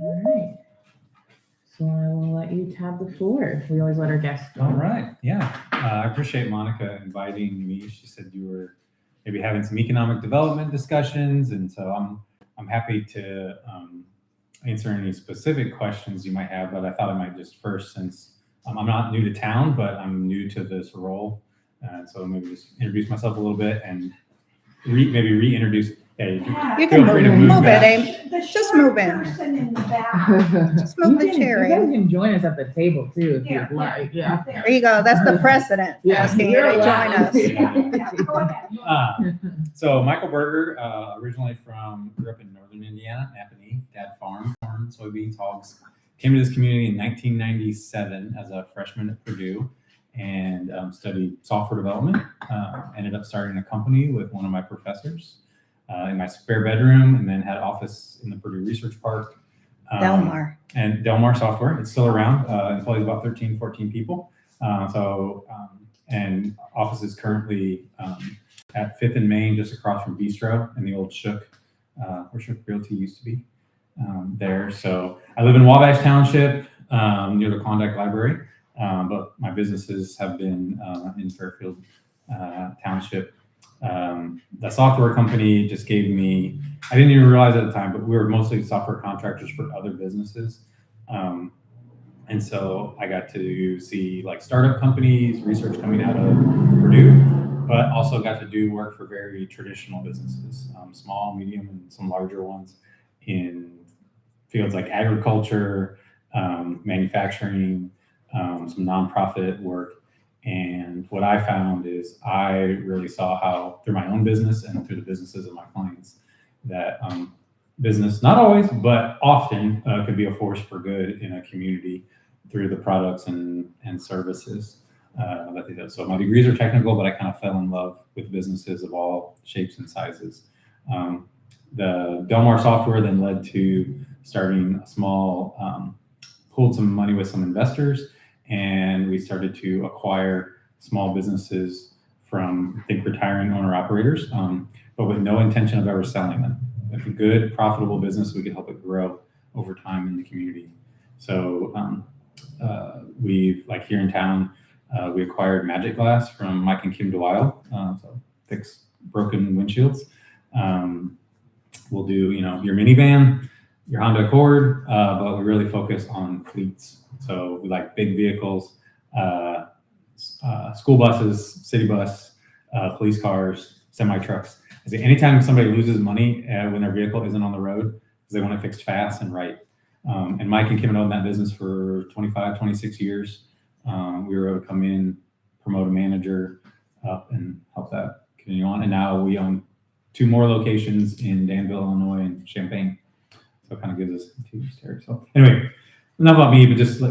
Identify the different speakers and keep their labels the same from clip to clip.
Speaker 1: All right. So I will let you have the floor. We always let our guests go.
Speaker 2: All right. Yeah. I appreciate Monica inviting me. She said you were maybe having some economic development discussions, and so I'm happy to answer any specific questions you might have. But I thought I might just first, since I'm not new to town, but I'm new to this role, so maybe just introduce myself a little bit and maybe reintroduce. Yeah,
Speaker 3: You
Speaker 2: feel
Speaker 3: can
Speaker 2: free to
Speaker 3: move it,
Speaker 2: back.
Speaker 3: Abe.
Speaker 4: The
Speaker 3: Just
Speaker 4: short
Speaker 3: move in.
Speaker 4: person in the back.
Speaker 3: Just move the chair
Speaker 1: You guys
Speaker 3: in.
Speaker 1: can join us at the table too if
Speaker 4: Here,
Speaker 1: you'd like. Yeah.
Speaker 3: There you go. That's the president
Speaker 1: Yeah,
Speaker 3: asking you
Speaker 1: you're
Speaker 3: to join
Speaker 1: allowed.
Speaker 3: us.
Speaker 4: Yeah, go ahead.
Speaker 2: So Michael Berger, originally grew up in northern Indiana, Napanee, dad farm, corn, soybeans, hogs. Came to this community in 1997 as a freshman at Purdue and studied software development. Ended up starting a company with one of my professors in my spare bedroom, and then had an office in the Purdue Research Park.
Speaker 3: Delmar.
Speaker 2: And Delmar Software, it's still around, employs about 13, 14 people. And office is currently at 5th and Main, just across from Bistro in the old Shook, where Shook Realty used to be there. So I live in Wabash Township, near the Klondike Library, but my businesses have been in Fairfield Township. The software company just gave me, I didn't even realize at the time, but we were mostly software contractors for other businesses. And so I got to see like startup companies, research coming out of Purdue, but also got to do work for very traditional businesses, small, medium, and some larger ones in fields like agriculture, manufacturing, some nonprofit work. And what I found is I really saw how through my own business and through the businesses of my clients that business, not always, but often could be a force for good in a community through the products and services that they do. So my degrees are technical, but I kind of fell in love with businesses of all shapes and sizes. The Delmar software then led to starting a small, pulled some money with some investors, and we started to acquire small businesses from, I think, retiring owner-operators, but with no intention of ever selling them. If a good, profitable business, we could help it grow over time in the community. So we've, like here in town, we acquired Magic Glass from Mike and Kim DeWile, so fix broken windshields. We'll do, your minivan, your Honda Accord, but we really focus on fleets. So we like big vehicles, school buses, city bus, police cars, semi trucks. I say anytime somebody loses money when their vehicle isn't on the road, because they want it fixed fast and right. And Mike and Kim had owned that business for 25, 26 years. We were able to come in, promote a manager up, and help that continue on. And now we own 2 more locations in Danville, Illinois, and Champaign. So it kind of gives us continuous territory. So anyway, enough about me, but just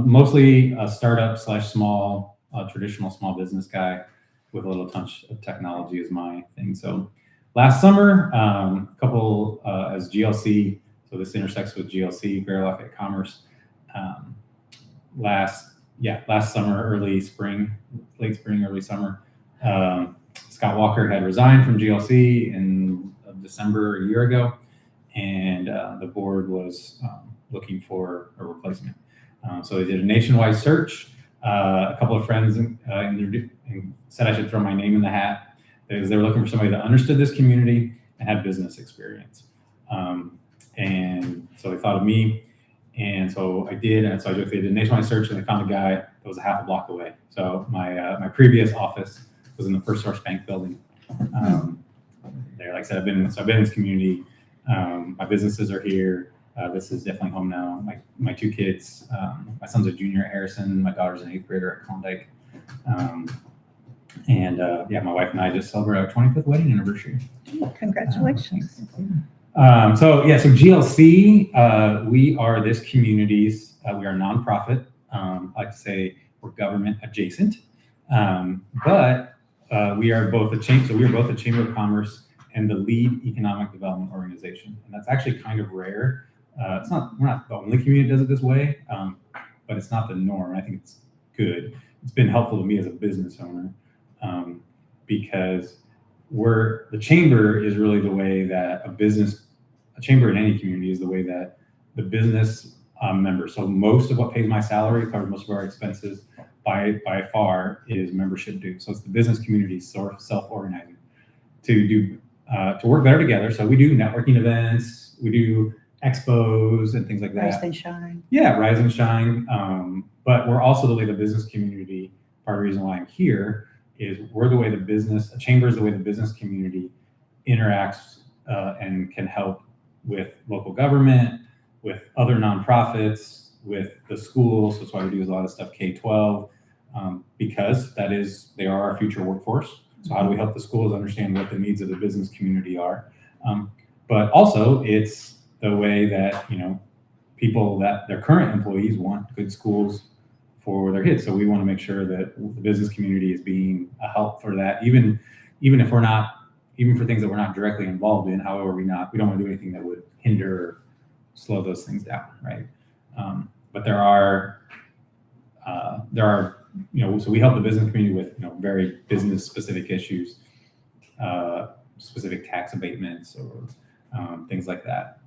Speaker 2: mostly a startup / small, traditional small business guy with a little touch of technology is my thing. So last summer, a couple as GLC, so this intersects with GLC, Greater Lafayette Commerce. Last summer, late spring, early summer, Scott Walker had resigned from GLC in December a year ago, and the board was looking for a replacement. So they did a nationwide search. A couple of friends said I should throw my name in the hat because they were looking for somebody that understood this community and had business experience. And so they thought of me, and so I did. And so they did a nationwide search, and they found a guy that was a half a block away. So my previous office was in the First Source Bank building. There, like I said, I've been in this community. My businesses are here. This is definitely home now. My 2 kids, my son's a junior at Harrison, my daughter's an 8th grader at Klondike. My wife and I just celebrated our 25th wedding anniversary.
Speaker 3: Congratulations.
Speaker 2: So GLC, we are this community's, we are a nonprofit. I like to say we're government adjacent, but we are both a Chamber of Commerce and the lead economic development organization. And that's actually kind of rare. We're not the only community that does it this way, but it's not the norm. I think it's good. It's been helpful to me as a business owner because the chamber is really the way that a chamber in any community is the way that the business members. So most of what pays my salary, covers most of our expenses by far, is membership dues. So it's the business community sort of self-organizing to work better together. So we do networking events, we do expos and things like that.
Speaker 3: Rise and shine.
Speaker 2: Yeah, rise and shine. But we're also the way the business community, part of the reason why I'm here is we're the way the business, a chamber is the way the business community interacts and can help with local government, with other nonprofits, with the schools. That's why we do a lot of stuff K-12, because they are our future workforce. So how do we help the schools understand what the needs of the business community are? But also it's the way that, people that their current employees want good schools for their kids. So we want to make sure that the business community is being a help for that, even if we're not, even for things that we're not directly involved in. However, we don't want to do anything that would hinder or slow those things down, right? But there are, so we help the business community with, very business specific issues, specific tax abatements or things like that.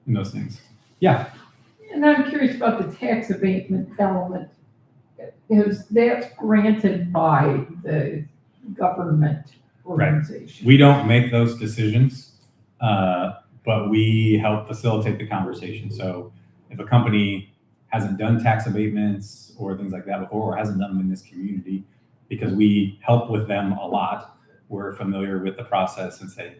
Speaker 2: In those things. Yeah.
Speaker 5: And I'm curious about the tax abatement element. Is that granted by the government organization?
Speaker 2: We don't make those decisions, but we help facilitate the conversation. So if a company hasn't done tax abatements or things like that before, or hasn't done them in this community, because we help with them a lot, we're familiar with the process and say,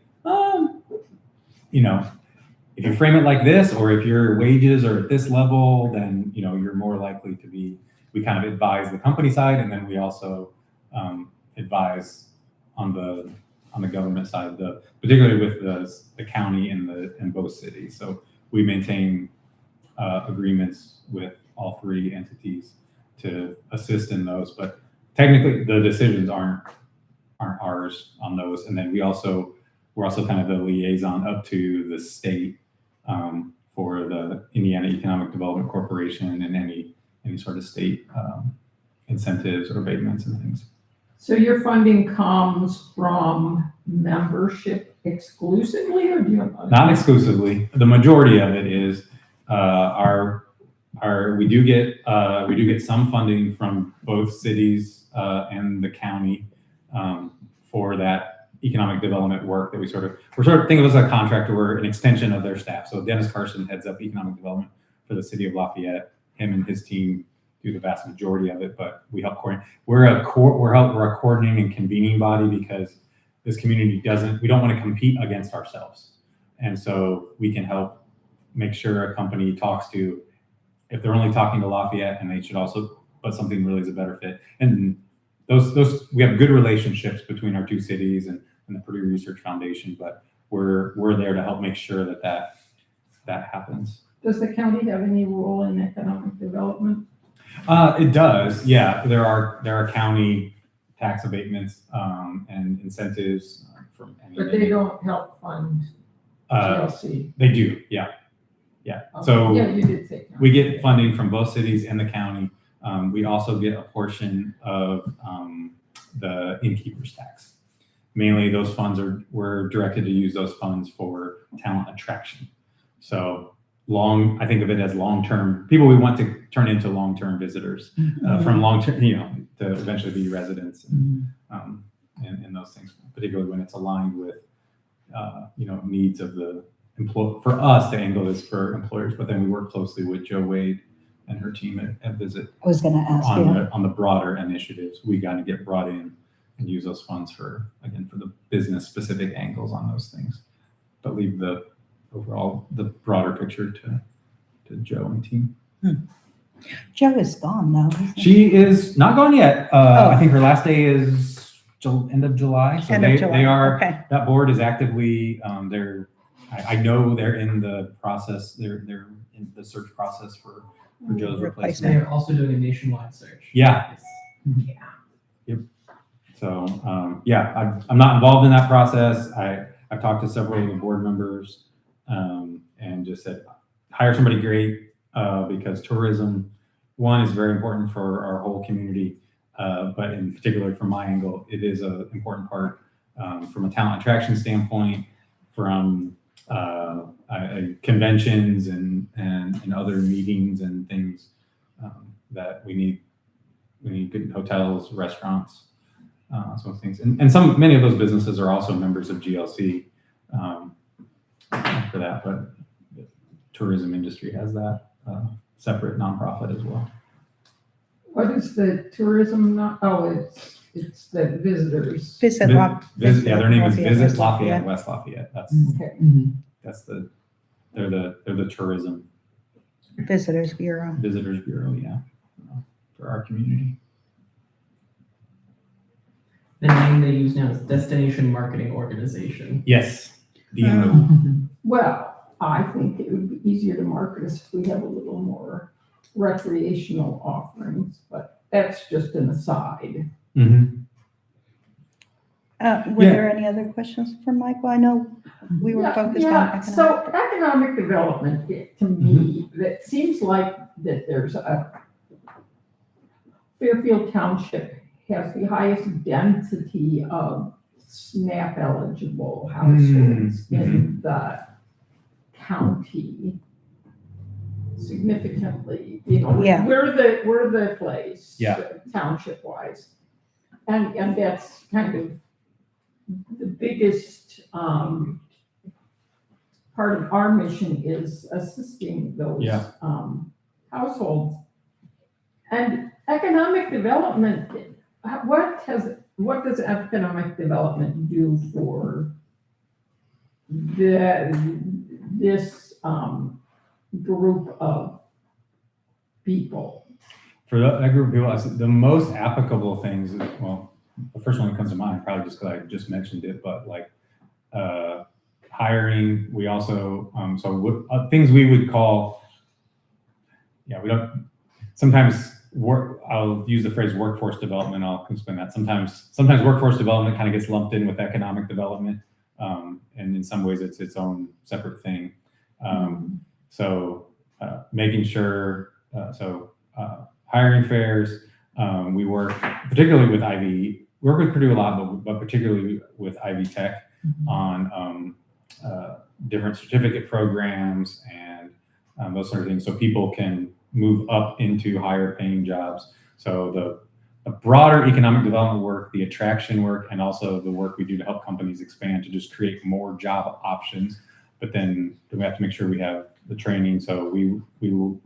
Speaker 2: if you frame it like this, or if your wages are at this level, then, you're more likely to be, we kind of advise the company side. And then we also advise on the government side, particularly with the county and both cities. So we maintain agreements with all three entities to assist in those, but technically the decisions aren't ours on those. And then we're also kind of the liaison up to the state for the Indiana Economic Development Corporation and any sort of state incentives or abatements and things.
Speaker 5: So your funding comes from membership exclusively, or do you have other?
Speaker 2: Not exclusively. The majority of it is we do get some funding from both cities and the county for that economic development work that we're sort of think of as a contractor. We're an extension of their staff. So Dennis Carson heads up economic development for the city of Lafayette. Him and his team do the vast majority of it, but we help coordinate. We're a coordinating and convening body because this community we don't want to compete against ourselves. And so we can help make sure a company talks to, if they're only talking to Lafayette, and they should also, but something really is a better fit. And those we have good relationships between our two cities and the Purdue Research Foundation, but we're there to help make sure that happens.
Speaker 5: Does the county have any role in economic development?
Speaker 2: It does, yeah. There are county tax abatements and incentives from.
Speaker 5: But they don't help fund GLC.
Speaker 2: They do, yeah.
Speaker 5: Okay.
Speaker 2: So
Speaker 5: Yeah, you did say county.
Speaker 2: we get funding from both cities and the county. We also get a portion of the innkeeper's tax. Mainly those funds we're directed to use those funds for talent attraction. So I think of it as long-term, people we want to turn into long-term visitors from long-term, to eventually be residents and those things, particularly when it's aligned with, needs of the employee. For us, the angle is for employers, but then we work closely with Joe Wade and her team at Visit
Speaker 3: I was going to ask you.
Speaker 2: on the broader initiatives. We got to get brought in and use those funds for the business specific angles on those things, but leave the broader picture to Joe and team.
Speaker 3: Joe is gone though. Isn't
Speaker 2: She is not gone yet. I think her last day is end of July. So
Speaker 3: End of July,
Speaker 2: they are,
Speaker 3: okay.
Speaker 2: that board is actively, I know they're in the process. They're in the search process for Joe's replacement.
Speaker 6: They're also doing a nationwide search.
Speaker 2: Yeah.
Speaker 6: Yes.
Speaker 2: Yep. So, I'm not involved in that process. I've talked to several of the board members and just said, hire somebody great because tourism, one, is very important for our whole community, but in particular from my angle, it is an important part from a talent attraction standpoint, from conventions and other meetings and things that we need. We need good hotels, restaurants, some of things, and many of those businesses are also members of GLC for that. But the tourism industry has that separate nonprofit as well.
Speaker 5: What is the tourism, it's the visitors.
Speaker 3: Visit
Speaker 2: Yeah, their name is
Speaker 3: Lafayette,
Speaker 2: Visit
Speaker 3: West
Speaker 2: Lafayette, West Lafayette.
Speaker 5: Okay.
Speaker 2: That's they're the tourism
Speaker 3: Visitors Bureau.
Speaker 2: visitors bureau, yeah, for our community.
Speaker 6: The name they use now is Destination Marketing Organization.
Speaker 2: Yes, DMO.
Speaker 5: Well, I think it would be easier to market us if we have a little more recreational offerings, but that's just an aside.
Speaker 2: Mm-hmm.
Speaker 3: Were
Speaker 2: Yeah.
Speaker 3: there any other questions for Michael? I know we were focused on
Speaker 5: Yeah, so
Speaker 3: economic.
Speaker 5: economic development, to me, that seems like that there's Fairfield Township has the highest density of SNAP eligible households in the county. Significantly,
Speaker 3: Yeah.
Speaker 5: we're the place.
Speaker 2: Yeah.
Speaker 5: Township wise. And that's kind of the biggest, part of our mission is assisting those,
Speaker 2: Yeah.
Speaker 5: households. And economic development, what does economic development do for this group of people?
Speaker 2: For that group of people, I said the most applicable things, well, the first one that comes to mind, probably just because I just mentioned it, but like hiring, we also, things we would call, we don't, sometimes I'll use the phrase workforce development, I'll explain that. Sometimes workforce development kind of gets lumped in with economic development, and in some ways it's its own separate thing. Making sure, hiring fairs, we work particularly with Ivy, work with Purdue a lot, but particularly with Ivy Tech on different certificate programs and those sort of things, so people can move up into higher paying jobs. So the broader economic development work, the attraction work, and also the work we do to help companies expand to just create more job options. But then we have to make sure we have the training. So we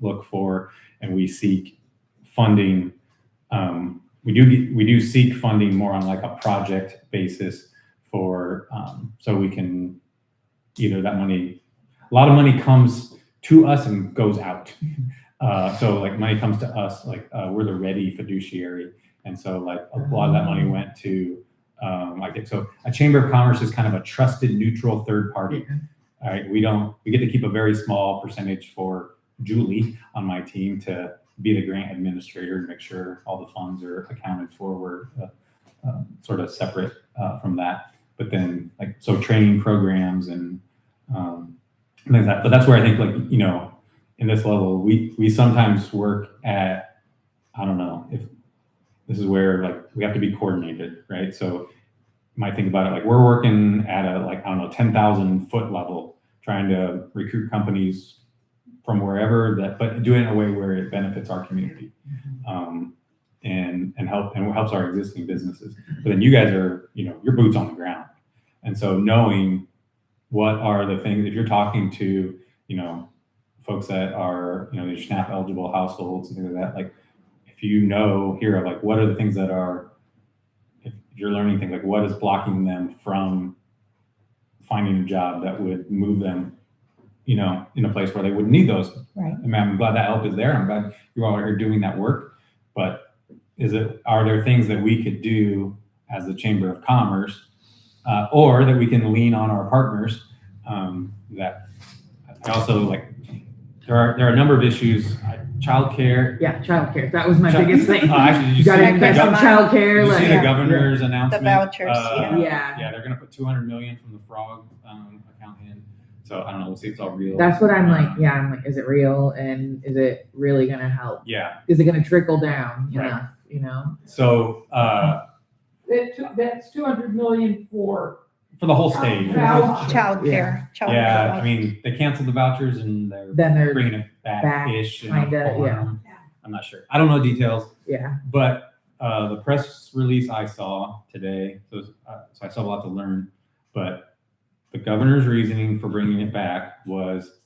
Speaker 2: look for and we seek funding. We do seek funding more on like a project basis for, so we can either that money, a lot of money comes to us and goes out. So like money comes to us, like we're the ready fiduciary. And so like a lot of that money went to, so a chamber of commerce is kind of a trusted, neutral third party. All right, we get to keep a very small percentage for Julie on my team to be the grant administrator and make sure all the funds are accounted for. We're sort of separate from that. But then training programs and things like that. But that's where I think in this level, we sometimes work at, I don't know if this is where we have to be coordinated, right? So you might think about it like we're working at a 10,000 foot level, trying to recruit companies from wherever but do it in a way where it benefits our community, and helps our existing businesses. But then you guys are, your boots on the ground. And so knowing what are the things, if you're talking to, folks that are, these SNAP eligible households and things like that, if hear of what are the things that are, if you're learning things what is blocking them from finding a job that would move them, in a place where they wouldn't need those.
Speaker 3: Right.
Speaker 2: I mean, I'm glad that help is there. I'm glad you all are here doing that work, but are there things that we could do as the Chamber of Commerce, or that we can lean on our partners, that I also there are a number of issues, childcare.
Speaker 1: Yeah, childcare. That was my biggest thing.
Speaker 2: Actually, did you
Speaker 1: You gotta
Speaker 2: see
Speaker 1: invest in
Speaker 2: did
Speaker 1: childcare.
Speaker 2: you see the
Speaker 3: yeah.
Speaker 2: governor's announcement?
Speaker 3: The vouchers,
Speaker 1: Yeah.
Speaker 2: Yeah, they're gonna put 200 million from the frog account in. So I don't know. We'll see if it's all real.
Speaker 1: That's what I'm like. Yeah, I'm like, is it real? And is it really going to help?
Speaker 2: Yeah.
Speaker 1: Is it going to trickle down
Speaker 2: Right.
Speaker 1: enough?
Speaker 2: So
Speaker 5: That's 200 million for
Speaker 2: for the whole state.
Speaker 5: Voucher.
Speaker 3: Childcare.
Speaker 2: Yeah, I mean, they canceled the vouchers and they're
Speaker 1: Then they're,
Speaker 2: bringing it back-ish in a
Speaker 1: kinda,
Speaker 2: form. I'm not sure. I don't know details,
Speaker 1: yeah,
Speaker 2: but the press release I saw today, so I still have a lot to learn, but the governor's reasoning for bringing it back was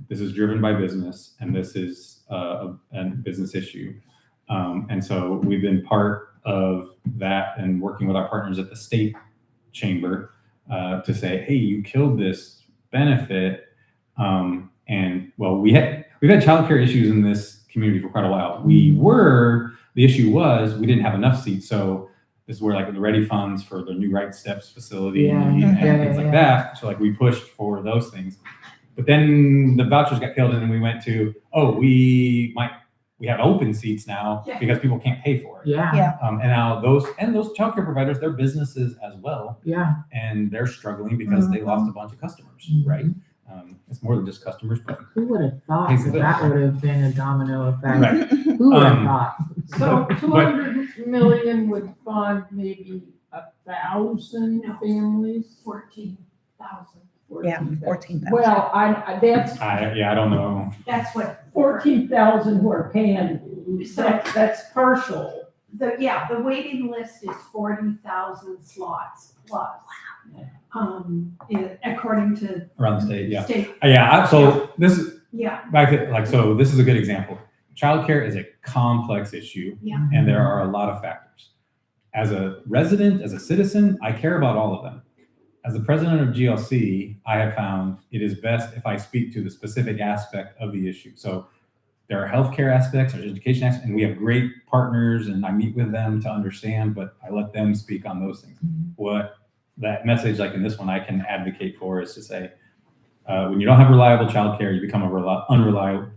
Speaker 2: this is driven by business and this is a business issue. And so we've been part of that and working with our partners at the state chamber to say, hey, you killed this benefit. And well, we've had childcare issues in this community for quite a while. The issue was we didn't have enough seats. So this is where like the ready funds for the new Right Steps facility
Speaker 1: Yeah.
Speaker 2: and
Speaker 1: Yeah,
Speaker 2: things like
Speaker 1: yeah.
Speaker 2: that. So like we pushed for those things. But then the vouchers got killed and then we went to, we have open seats now
Speaker 5: Yeah.
Speaker 2: because people can't pay for it.
Speaker 1: yeah,
Speaker 3: Yeah.
Speaker 2: And now those childcare providers, they're businesses as well,
Speaker 1: yeah.
Speaker 2: and they're struggling because they lost a bunch of customers,
Speaker 1: Mhm.
Speaker 2: right? It's more than just customers, but
Speaker 1: Who would have thought
Speaker 2: Pays the
Speaker 1: that
Speaker 2: bill.
Speaker 1: would have been a domino effect?
Speaker 2: right.
Speaker 1: Who would have
Speaker 2: Um,
Speaker 1: thought?
Speaker 5: So
Speaker 2: But-
Speaker 5: 200 million would fund maybe 1,000
Speaker 4: No.
Speaker 5: families?
Speaker 4: 14,000.
Speaker 3: Yeah,
Speaker 5: 14,000.
Speaker 3: 14,000.
Speaker 5: Well, that's
Speaker 2: I don't know.
Speaker 4: That's what.
Speaker 5: 14,000 who are paying, that's partial.
Speaker 4: The waiting list is 40,000 slots plus. According to
Speaker 2: Around the state, yeah.
Speaker 4: state,
Speaker 2: So this is
Speaker 4: yeah,
Speaker 2: back to so this is a good example. Childcare is a complex issue,
Speaker 4: yeah.
Speaker 2: and there are a lot of factors. As a resident, as a citizen, I care about all of them. As the president of GLC, I have found it is best if I speak to the specific aspect of the issue. So there are healthcare aspects, there's education aspects, and we have great partners, and I meet with them to understand, but I let them speak on those things. What that message, like in this one, I can advocate for is to say, when you don't have reliable childcare, you become unreliable.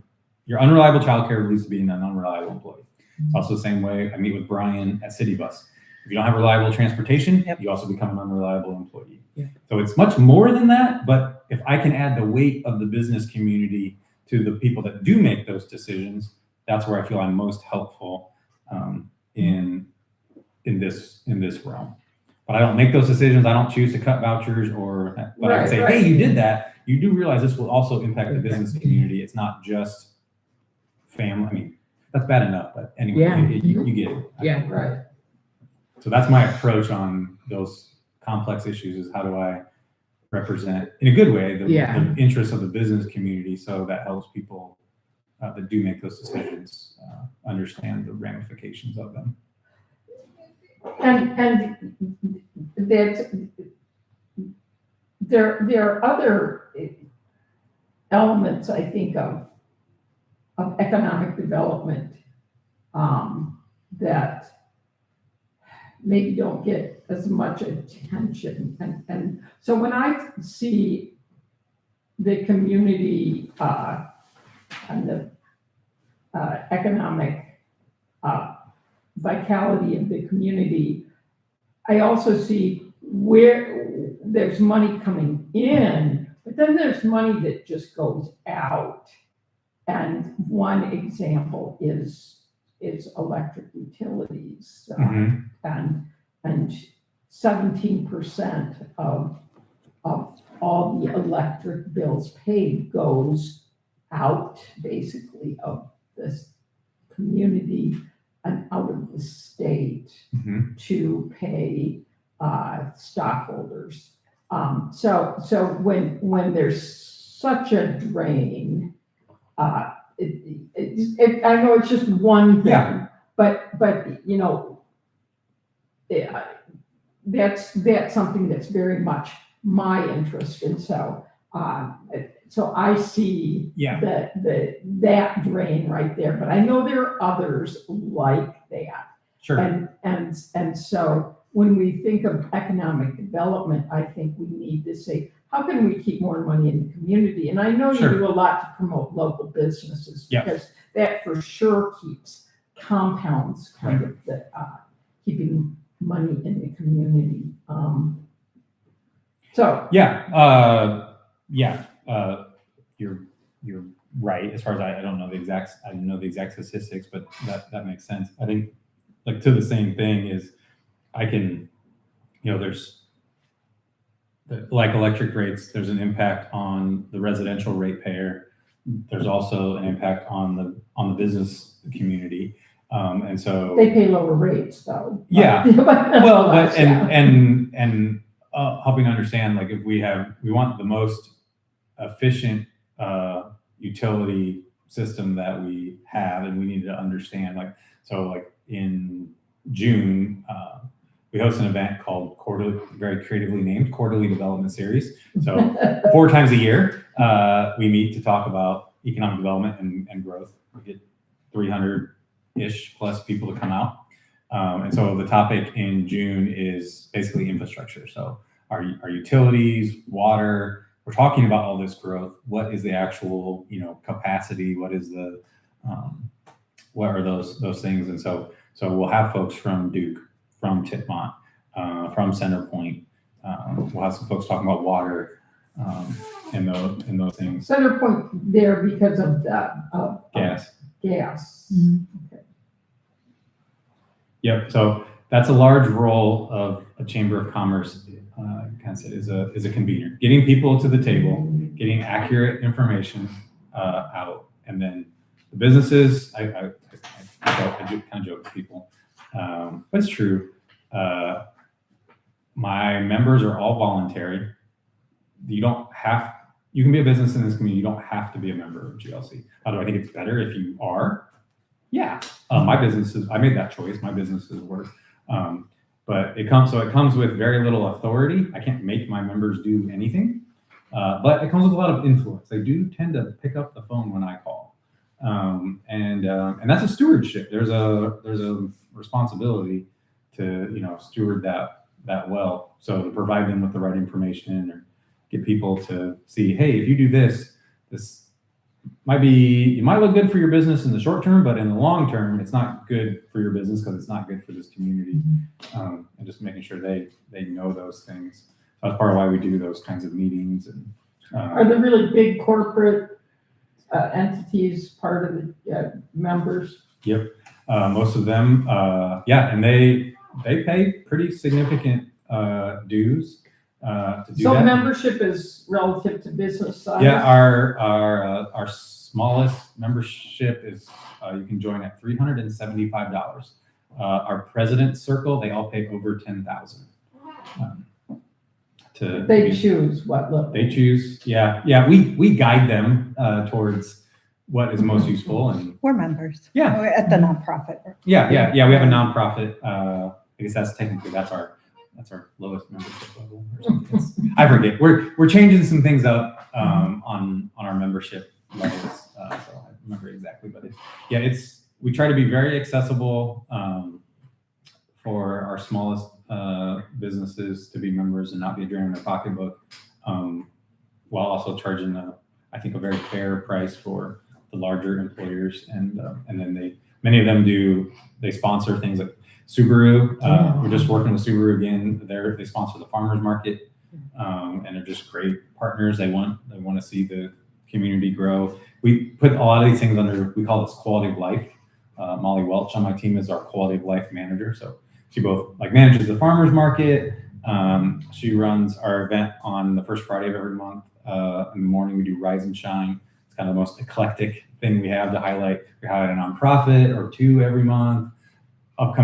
Speaker 2: Your unreliable childcare leads to being an unreliable employee. It's also the same way I meet with Brian at City Bus. If you don't have reliable transportation,
Speaker 3: Yep.
Speaker 2: you also become an unreliable employee.
Speaker 1: Yeah.
Speaker 2: So it's much more than that, but if I can add the weight of the business community to the people that do make those decisions, that's where I feel I'm most helpful in this realm. But I don't make those decisions. I don't choose to cut vouchers but I can say,
Speaker 5: Right.
Speaker 2: hey, you did that. You do realize this will also impact the business community. It's not just family. I mean, that's bad enough, but anyway,
Speaker 1: Yeah.
Speaker 2: you get it.
Speaker 1: Yeah.
Speaker 5: Right.
Speaker 2: So that's my approach on those complex issues is how do I represent in a good way the interests of the business community so that helps people that do make those decisions understand the ramifications of them.
Speaker 5: And that there are other elements, I think, of economic development that maybe don't get as much attention. And so when I see the community and the economic vitality of the community, I also see where there's money coming in, but then there's money that just goes out. And one example is electric utilities, and 17% of all the electric bills paid goes out basically of this community and out of the state to pay stockholders. So when there's such a drain, I know it's just one thing,
Speaker 2: Yeah.
Speaker 5: but that's something that's very much my interest, and so I see that drain right there. But I know there are others like that.
Speaker 2: Sure.
Speaker 5: And so when we think of economic development, I think we need to say, how can we keep more money in the community? And I know you
Speaker 2: Sure.
Speaker 5: do a lot to promote local businesses,
Speaker 2: Yeah.
Speaker 5: because that for sure compounds kind of the keeping money in the community.
Speaker 2: You're right. As far as I don't know the exact statistics, but that makes sense. I think like to the same thing is I can, there's like electric rates, there's an impact on the residential ratepayer. There's also an impact on the business community. And so
Speaker 5: They pay lower rates though.
Speaker 2: Yeah.
Speaker 5: But
Speaker 2: well, but,
Speaker 5: nonetheless, yeah.
Speaker 2: and helping understand, like if we want the most efficient utility system that we have, and we need to understand, like, so like in June, we host an event called Quarterly, very creatively named Quarterly Development Series. So 4 times a year, we meet to talk about economic development and growth. We get 300-ish plus people to come out. And so the topic in June is basically infrastructure. So our utilities, water, we're talking about all this growth. What is the actual, capacity? What is the, what are those things? And so we'll have folks from Duke, from Titmont, from Centerpoint. We'll have some folks talking about water, and those things.
Speaker 5: Center Point there because of that,
Speaker 2: Gas.
Speaker 5: gas. Okay.
Speaker 2: Yep. So that's a large role of a Chamber of Commerce. Is a convener, getting people to the table, getting accurate information out, and then the businesses. I kind of joke with people, but it's true. My members are all voluntary. You can be a business in this community. You don't have to be a member of GLC. Although I think it's better if you are. Yeah, my businesses. I made that choice. My businesses work. But it comes with very little authority. I can't make my members do anything, but it comes with a lot of influence. They do tend to pick up the phone when I call, and that's a stewardship. There's a responsibility to steward that well. So to provide them with the right information, or get people to see, hey, if you do this you might look good for your business in the short term, but in the long term, it's not good for your business because it's not good for this community. And just making sure they know those things. So that's part of why we do those kinds of meetings. And
Speaker 5: Are the really big corporate entities part of the members?
Speaker 2: Yep, most of them, and they pay pretty significant dues to do
Speaker 5: So
Speaker 2: that.
Speaker 5: membership is relative to business size?
Speaker 2: Yeah, our smallest membership is you can join at $375. Our president's circle, they all pay over $10,000.
Speaker 5: They choose what level?
Speaker 2: They choose. Yeah. We guide them towards what is most useful, and
Speaker 3: We're members.
Speaker 2: Yeah.
Speaker 3: We're at the nonprofit.
Speaker 2: yeah. We have a nonprofit. I guess that's our lowest membership level or something. I forget. We're changing some things up on our membership levels. So I don't remember exactly, but we try to be very accessible for our smallest businesses to be members and not be a drain on their pocketbook, while also charging I think a very fair price for the larger employers, and then many of them they sponsor things like Subaru. We're just working with Subaru again. They sponsor the farmers market, and they're just great partners. They want to see the community grow. We put a lot of these things we call this quality of life. Molly Welch on my team is our quality of life manager. So she both manages the farmers market. She runs our event on the first Friday of every month. In the morning we do Rise and Shine. It's kind of the most eclectic thing we have to highlight. We highlight a nonprofit or 2 every month. Upcoming